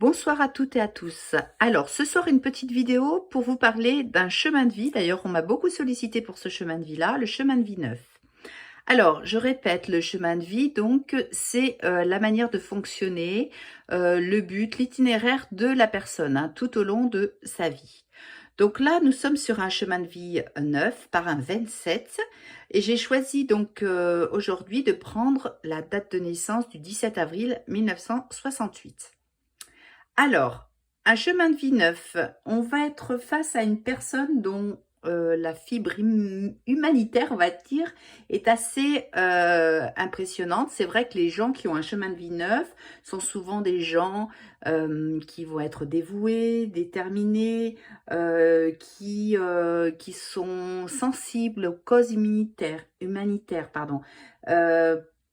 Bonsoir à toutes et à tous. Alors, ce soir, une petite vidéo pour vous parler d'un chemin de vie. D'ailleurs, on m'a beaucoup sollicité pour ce chemin de vie-là, le chemin de vie neuf. Alors, je répète, le chemin de vie, donc, c'est la manière de fonctionner, le but, l'itinéraire de la personne, hein, tout au long de sa vie. Donc là, nous sommes sur un chemin de vie neuf par un 27 et j'ai choisi donc aujourd'hui de prendre la date de naissance du 17 avril 1968. Alors, un chemin de vie neuf, on va être face à une personne dont la fibre humanitaire, on va dire, est assez impressionnante. C'est vrai que les gens qui ont un chemin de vie neuf sont souvent des gens qui vont être dévoués, déterminés, qui sont sensibles aux causes humanitaires, pardon,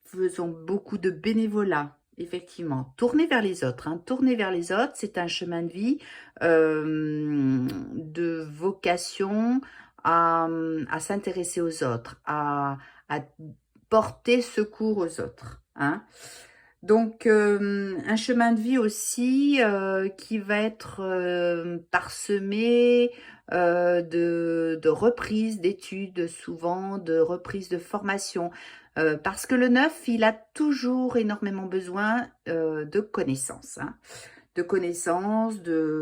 faisant beaucoup de bénévolat. Effectivement, tourner vers les autres. Tourner vers les autres, c'est un chemin de vie de vocation à s'intéresser aux autres, à porter secours aux autres. Donc, un chemin de vie aussi qui va être parsemé de reprises d'études, souvent de reprises de formation. Parce que le neuf, il a toujours énormément besoin de connaissances. De connaissances,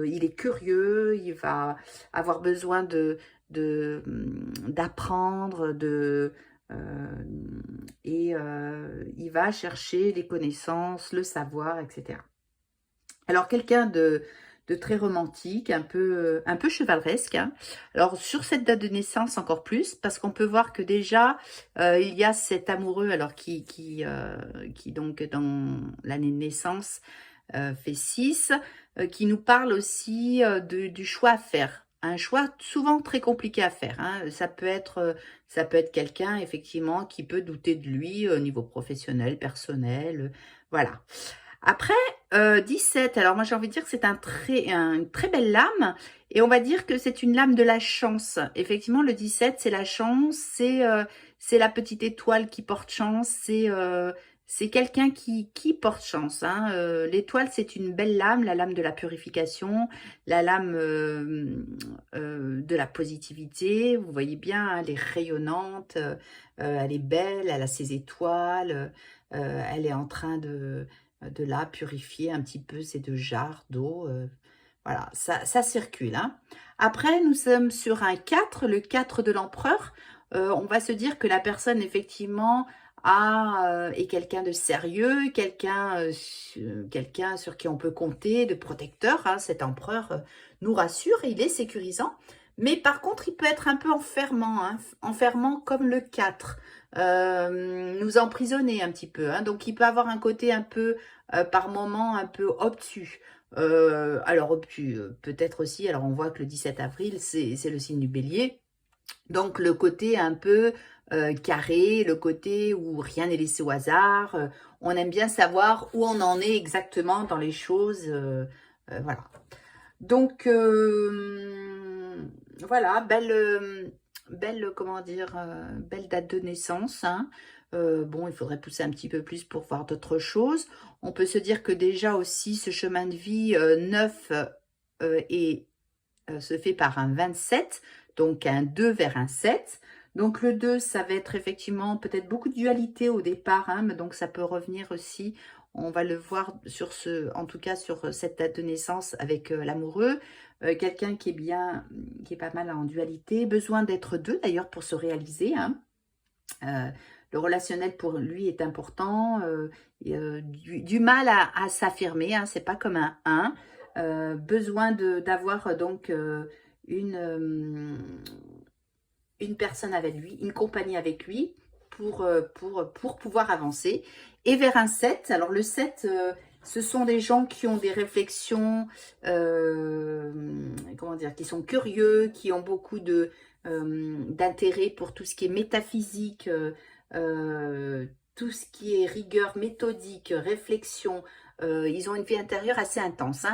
il est curieux, il va avoir besoin d'apprendre, il va chercher les connaissances, le savoir, etc. Alors, quelqu'un de très romantique, un peu chevaleresque. Alors, sur cette date de naissance, encore plus, parce qu'on peut voir que déjà, il y a cet amoureux, alors qui donc, dans l'année de naissance, fait 6, qui nous parle aussi du choix à faire. Un choix souvent très compliqué à faire. Ça peut être quelqu'un, effectivement, qui peut douter de lui au niveau professionnel, personnel. Voilà. Après, 17, alors moi j'ai envie de dire que c'est une très belle lame, et on va dire que c'est une lame de la chance. Effectivement, le 17, c'est la chance, c'est la petite étoile qui porte chance, c'est quelqu'un qui porte chance. L'étoile, c'est une belle lame, la lame de la purification, la lame de la positivité. Vous voyez bien, elle est rayonnante, elle est belle, elle a ses étoiles, elle est en train de là purifier un petit peu ces deux jarres d'eau. Voilà, ça circule. Après, nous sommes sur un 4, le 4 de l'empereur. On va se dire que la personne, effectivement, est quelqu'un de sérieux, quelqu'un sur qui on peut compter, de protecteur. Cet empereur nous rassure, il est sécurisant. Mais par contre, il peut être un peu enfermant comme le 4, nous emprisonner un petit peu. Donc, il peut avoir un côté un peu, par moment, un peu obtus. Alors, obtus, peut-être aussi, alors on voit que le 17 avril, c'est le signe du bélier. Donc, le côté un peu carré, le côté où rien n'est laissé au hasard. On aime bien savoir où on en est exactement dans les choses. Voilà. Donc, voilà, comment dire, belle date de naissance. Bon, il faudrait pousser un petit peu plus pour voir d'autres choses. On peut se dire que déjà aussi, ce chemin de vie neuf se fait par un 27, donc un 2 vers un 7. Donc le 2, ça va être effectivement peut-être beaucoup de dualité au départ, mais donc ça peut revenir aussi, on va le voir en tout cas sur cette date de naissance avec l'amoureux, quelqu'un qui est pas mal en dualité, besoin d'être deux d'ailleurs pour se réaliser. Le relationnel pour lui est important, du mal à s'affirmer, c'est pas comme un 1, besoin d'avoir donc une personne avec lui, une compagnie avec lui pour pouvoir avancer. Et vers un 7, alors le 7, ce sont des gens qui ont des réflexions, comment dire, qui sont curieux, qui ont beaucoup d'intérêt pour tout ce qui est métaphysique, tout ce qui est rigueur méthodique, réflexion. Ils ont une vie intérieure assez intense.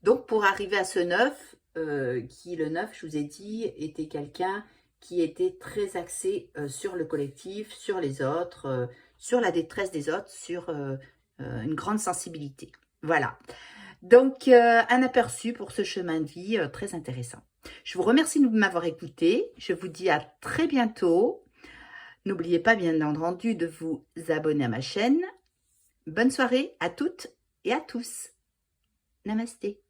Donc, pour arriver à ce 9, le 9, je vous ai dit, était quelqu'un qui était très axé sur le collectif, sur les autres, sur la détresse des autres, sur une grande sensibilité. Voilà. Donc, un aperçu pour ce chemin de vie très intéressant. Je vous remercie de m'avoir écouté. Je vous dis à très bientôt. N'oubliez pas, bien entendu, de vous abonner à ma chaîne. Bonne soirée à toutes et à tous. Namasté.